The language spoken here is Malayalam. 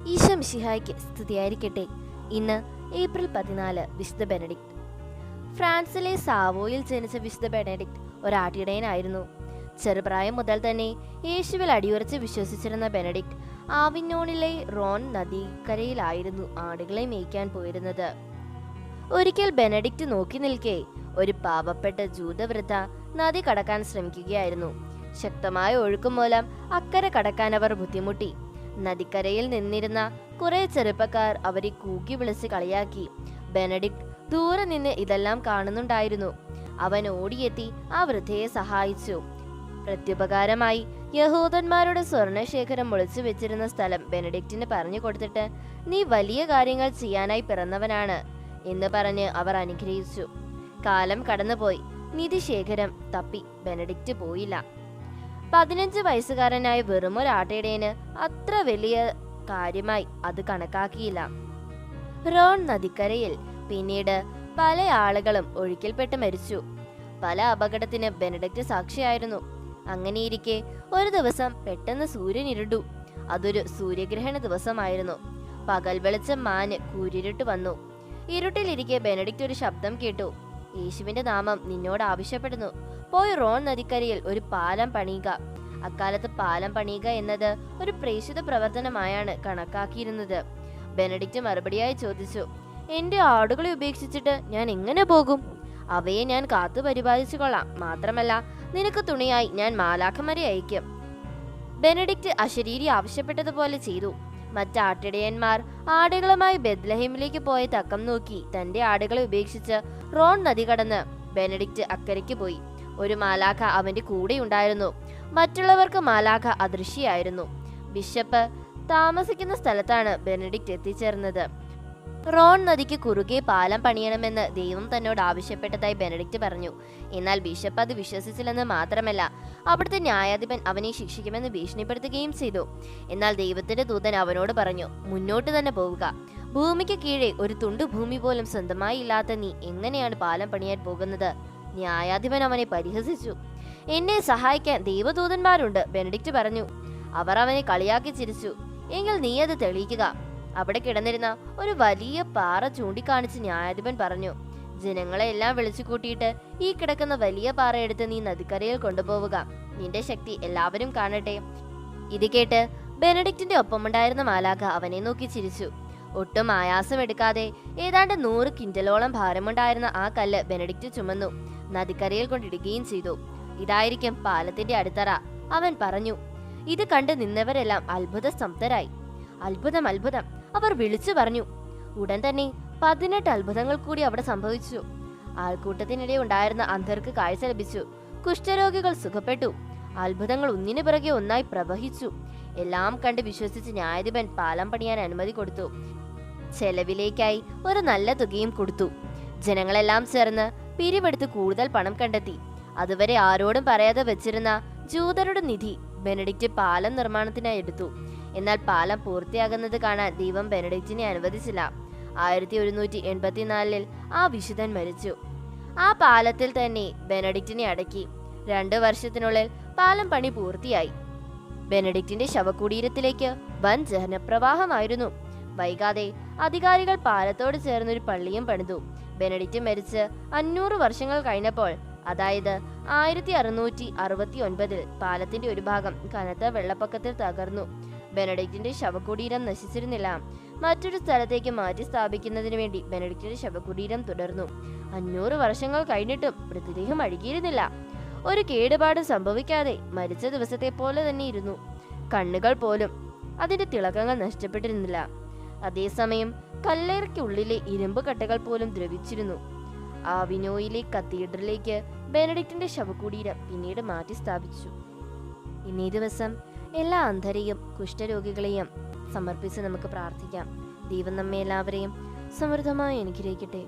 ഈശോ മിശിഹായ്ക്ക് സ്തുതിയായിരിക്കട്ടെ. ഇന്ന് ഏപ്രിൽ 14 വിശുദ്ധ ബെനഡിക്ട്. ഫ്രാൻസിലെ സാവോയിൽ ജനിച്ച വിശുദ്ധ ബെനഡിക്ട് ഒരാട്ടിടയനായിരുന്നു. ചെറുപ്രായം മുതൽ തന്നെ യേശുവിൽ അടിയുറച്ച് വിശ്വസിച്ചിരുന്ന ബെനഡിക്ട് ആവിഞ്ഞോണിലെ റോൺ നദിക്കരയിലായിരുന്നു ആടുകളെ മേയ്ക്കാൻ പോയിരുന്നത്. ഒരിക്കൽ ബെനഡിക്ട് നോക്കി നിൽക്കെ ഒരു പാവപ്പെട്ട ജൂതവൃദ്ധ നദി കടക്കാൻ ശ്രമിക്കുകയായിരുന്നു. ശക്തമായ ഒഴുക്ക് മൂലം അക്കരെ കടക്കാൻ അവർ ബുദ്ധിമുട്ടി. നദിക്കരയിൽ നിന്നിരുന്ന കുറെ ചെറുപ്പക്കാർ അവരെ കൂക്കി വിളിച്ച് കളിയാക്കി. ബെനഡിക്ട് ദൂരെ നിന്ന് ഇതെല്ലാം കാണുന്നുണ്ടായിരുന്നു. അവൻ ഓടിയെത്തി ആ വൃദ്ധയെ സഹായിച്ചു. പ്രത്യുപകാരമായി യഹൂദന്മാരുടെ സ്വർണശേഖരം ഒളിച്ചു വെച്ചിരുന്ന സ്ഥലം ബെനഡിക്റ്റിന് പറഞ്ഞു കൊടുത്തിട്ട്, നീ വലിയ കാര്യങ്ങൾ ചെയ്യാനായി പിറന്നവനാണ് എന്ന് പറഞ്ഞ് അവർ അനുഗ്രഹിച്ചു. കാലം കടന്നുപോയി. നിധിശേഖരം തപ്പി ബെനഡിക്റ്റ് പോയില്ല. 15 വയസ്സുകാരനായ വെറുമൊരാട്ടിടയന് അത്ര വലിയ കാര്യമായി അത് കണക്കാക്കിയില്ല. റോൺ നദിക്കരയിൽ പിന്നീട് പല ആളുകളും ഒഴുക്കിൽപ്പെട്ട് മരിച്ചു. പല അപകടത്തിന് ബെനഡിക്റ്റ് സാക്ഷിയായിരുന്നു. അങ്ങനെയിരിക്കെ ഒരു ദിവസം പെട്ടെന്ന് സൂര്യൻ ഇരുണ്ടു. അതൊരു സൂര്യഗ്രഹണ ദിവസമായിരുന്നു. പകൽ വെളിച്ചം മാന് കൂരിരുട്ട് വന്നു. ഇരുട്ടിലിരിക്കെ ബെനഡിക്റ്റ് ഒരു ശബ്ദം കേട്ടു. യേശുവിന്റെ നാമം നിന്നോട് ആവശ്യപ്പെടുന്നു, പോയി റോൺ നദിക്കരയിൽ ഒരു പാലം പണിയുക. അക്കാലത്ത് പാലം പണിയുക എന്നത് ഒരു പ്രേക്ഷിത പ്രവർത്തനമായാണ് കണക്കാക്കിയിരുന്നത്. ബെനഡിക്റ്റ് മറുപടിയായി ചോദിച്ചു, എന്റെ ആടുകളെ ഉപേക്ഷിച്ചിട്ട് ഞാൻ എങ്ങനെ പോകും? അവയെ ഞാൻ കാത്തു പരിപാലിച്ചു കൊള്ളാം. മാത്രമല്ല, നിനക്ക് തുണിയായി ഞാൻ മാലാഖമാരെ അയക്കും. ബെനഡിക്റ്റ് അശരീരി ആവശ്യപ്പെട്ടതുപോലെ ചെയ്തു. മറ്റാട്ടിടയന്മാർ ആടുകളുമായി ബെത്ലഹേമിലേക്ക് പോയ തക്കം നോക്കി തന്റെ ആടുകളെ ഉപേക്ഷിച്ച് റോൺ നദി കടന്ന് ബെനഡിക്റ്റ് അക്കരയ്ക്ക് പോയി. ഒരു മാലാഖ അവന്റെ കൂടെ ഉണ്ടായിരുന്നു. മറ്റുള്ളവർക്ക് മാലാഖ അദൃശ്യയായിരുന്നു. ബിഷപ്പ് താമസിക്കുന്ന സ്ഥലത്താണ് ബെനഡിക്റ്റ് എത്തിച്ചേർന്നത്. റോൺ നദിക്ക് കുറുകെ പാലം പണിയണമെന്ന് ദൈവം തന്നോട് ആവശ്യപ്പെട്ടതായി ബെനഡിക്റ്റ് പറഞ്ഞു. എന്നാൽ ബിഷപ്പ് അത് വിശ്വസിച്ചില്ലെന്ന് മാത്രമല്ല, അവിടുത്തെ ന്യായാധിപൻ അവനെ ശിക്ഷിക്കുമെന്ന് ഭീഷണിപ്പെടുത്തുകയും ചെയ്തു. എന്നാൽ ദൈവത്തിന്റെ ദൂതൻ അവനോട് പറഞ്ഞു, മുന്നോട്ട് തന്നെ പോവുക. ഭൂമിക്ക് കീഴെ ഒരു തുണ്ടു ഭൂമി പോലും സ്വന്തമായി ഇല്ലാത്ത നീ എങ്ങനെയാണ് പാലം പണിയാൻ പോകുന്നത്? ന്യായാധിപൻ അവനെ പരിഹസിച്ചു. എന്നെ സഹായിക്കാൻ ദൈവദൂതന്മാരുണ്ട്, ബെനഡിക്റ്റ് പറഞ്ഞു. അവർ അവനെ കളിയാക്കി ചിരിച്ചു. എങ്കിൽ നീ അത് തെളിയിക്കുക. അവിടെ കിടന്നിരുന്ന ഒരു വലിയ പാറ ചൂണ്ടിക്കാണിച്ച് ന്യായാധിപൻ പറഞ്ഞു, ജനങ്ങളെ എല്ലാം വിളിച്ചു കൂട്ടിയിട്ട് ഈ കിടക്കുന്ന വലിയ പാറ എടുത്ത് നീ നദിക്കരയിൽ കൊണ്ടുപോവുക. നിന്റെ ശക്തി എല്ലാവരും കാണട്ടെ. ഇത് കേട്ട് ബെനഡിക്റ്റിന്റെ ഒപ്പമുണ്ടായിരുന്ന മാലാഖ അവനെ നോക്കി ചിരിച്ചു. ഒട്ടും ആയാസമെടുക്കാതെ ഏതാണ്ട് 100 കിൻഡലോളം ഭാരമുണ്ടായിരുന്ന ആ കല്ല് ബെനഡിക്റ്റ് ചുമന്നു നദിക്കരയിൽ കൊണ്ടിടുകയും ചെയ്തു. ഇതായിരിക്കും പാലത്തിന്റെ അടിത്തറ, അവൻ പറഞ്ഞു. ഇത് കണ്ട് നിന്നവരെല്ലാം അത്ഭുത സ്തബ്ധരായി. അത്ഭുതം, അത്ഭുതം, അവർ വിളിച്ചു പറഞ്ഞു. ഉടൻ തന്നെ 18 അത്ഭുതങ്ങൾ കൂടി അവിടെ സംഭവിച്ചു. ആൾക്കൂട്ടത്തിനിടെ ഉണ്ടായിരുന്ന അന്ധർക്ക് കാഴ്ച ലഭിച്ചു. കുഷ്ഠരോഗികൾ സുഖപ്പെട്ടു. അത്ഭുതങ്ങൾ ഒന്നിനു പിറകെ ഒന്നായി പ്രവഹിച്ചു. എല്ലാം കണ്ട് വിശ്വസിച്ച് ന്യായാധിപൻ പാലം പണിയാൻ അനുമതി കൊടുത്തു. ചെലവിലേക്കായി ഒരു നല്ല തുകയും കൊടുത്തു. ജനങ്ങളെല്ലാം ചേർന്ന് പിരിവെടുത്ത് കൂടുതൽ പണം കണ്ടെത്തി. അതുവരെ ആരോടും പറയാതെ വെച്ചിരുന്ന ജൂതരുടെ നിധി ബെനഡിക്റ്റ് പാലം നിർമ്മാണത്തിനായി എടുത്തു. എന്നാൽ പാലം പൂർത്തിയാകുന്നത് കാണാൻ ദൈവം ബെനഡിക്റ്റിനെ അനുവദിച്ചില്ല. 1184 ആ വിശുദ്ധൻ മരിച്ചു. ആ പാലത്തിൽ തന്നെ ബെനഡിക്റ്റിനെ അടക്കി. 2 വർഷത്തിനുള്ളിൽ പാലം പണി പൂർത്തിയായി. ബെനഡിക്റ്റിന്റെ ശവകുടീരത്തിലേക്ക് വൻ ജനപ്രവാഹമായിരുന്നു. വൈകാതെ അധികാരികൾ പാലത്തോട് ചേർന്നൊരു പള്ളിയും പണിതു. ബെനഡിക്റ്റ് മരിച്ച് 500 വർഷങ്ങൾ കഴിഞ്ഞപ്പോൾ, അതായത് 1669 പാലത്തിന്റെ ഒരു ഭാഗം കനത്ത വെള്ളപ്പൊക്കത്തിൽ തകർന്നു. ബെനഡിക്റ്റിന്റെ ശവകുടീരം നശിച്ചിരുന്നില്ല. മറ്റൊരു സ്ഥലത്തേക്ക് മാറ്റി സ്ഥാപിക്കുന്നതിന് വേണ്ടി ബെനഡിക്റ്റിന്റെ ശവകുടീരം തുടർന്നു. 500 വർഷങ്ങൾ കഴിഞ്ഞിട്ടും മൃതദേഹം അഴുകിയിരുന്നില്ല. ഒരു കേടുപാട് സംഭവിക്കാതെ മരിച്ച ദിവസത്തെ പോലെ തന്നെ ഇരുന്നു. കണ്ണുകൾ പോലും അതിന്റെ തിളക്കങ്ങൾ നഷ്ടപ്പെട്ടിരുന്നില്ല. അതേസമയം കല്ലറയ്ക്കുള്ളിലെ ഇരുമ്പ് കട്ടകൾ പോലും ദ്രവിച്ചിരുന്നു. ആവിനോയിലെ കത്തീഡ്രലിലേക്ക് ബെനഡിക്റ്റിന്റെ ശവകുടീരം പിന്നീട് മാറ്റി സ്ഥാപിച്ചു. ഇന്നീ ദിവസം എല്ലാ അന്ധരെയും കുഷ്ഠരോഗികളെയും സമർപ്പിച്ച് നമുക്ക് പ്രാർത്ഥിക്കാം. ദൈവം നമ്മെ എല്ലാവരെയും സമൃദ്ധമായി അനുഗ്രഹിക്കട്ടെ.